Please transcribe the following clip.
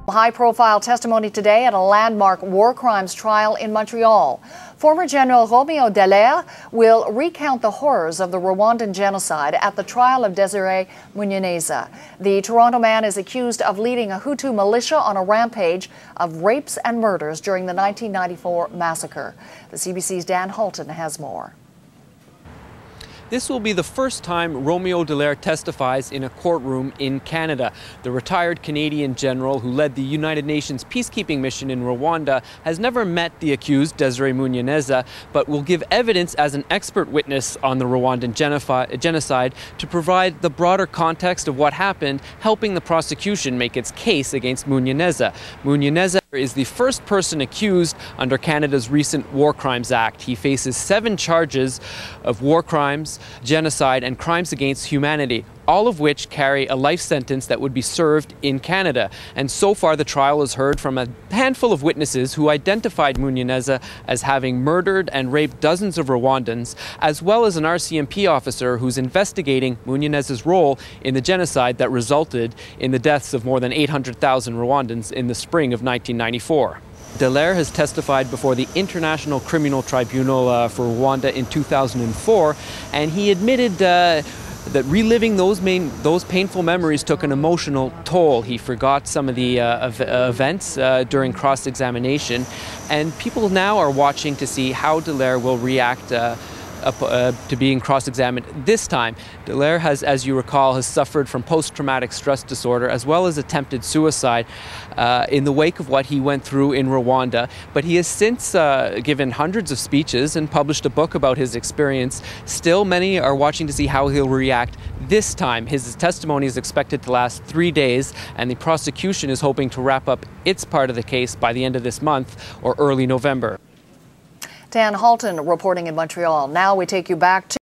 High-profile testimony today at a landmark war crimes trial in Montreal. Former General Romeo Dallaire will recount the horrors of the Rwandan genocide at the trial of Desire Munyaneza. The Toronto man is accused of leading a Hutu militia on a rampage of rapes and murders during the 1994 massacre. The CBC's Dan Halton has more. This will be the first time Romeo Dallaire testifies in a courtroom in Canada. The retired Canadian general who led the United Nations peacekeeping mission in Rwanda has never met the accused, Desire Munyaneza, but will give evidence as an expert witness on the Rwandan genocide to provide the broader context of what happened, helping the prosecution make its case against Munyaneza. Munyaneza is the first person accused under Canada's recent War Crimes Act. He faces 7 charges of war crimes, genocide, and crimes against humanity, all of which carry a life sentence that would be served in Canada. And so far, the trial has heard from a handful of witnesses who identified Munyaneza as having murdered and raped dozens of Rwandans, as well as an RCMP officer who's investigating Munyaneza's role in the genocide that resulted in the deaths of more than 800,000 Rwandans in the spring of 1994. Dallaire has testified before the International Criminal Tribunal for Rwanda in 2004, and he admitted that reliving those painful memories took an emotional toll. He forgot some of the events during cross-examination, and people now are watching to see how Dallaire will react to being cross-examined this time. Dallaire has, as you recall, has suffered from post-traumatic stress disorder as well as attempted suicide in the wake of what he went through in Rwanda. But he has since given hundreds of speeches and published a book about his experience. Still, many are watching to see how he'll react this time. His testimony is expected to last 3 days, and the prosecution is hoping to wrap up its part of the case by the end of this month or early November. Dan Halton reporting in Montreal. Now we take you back to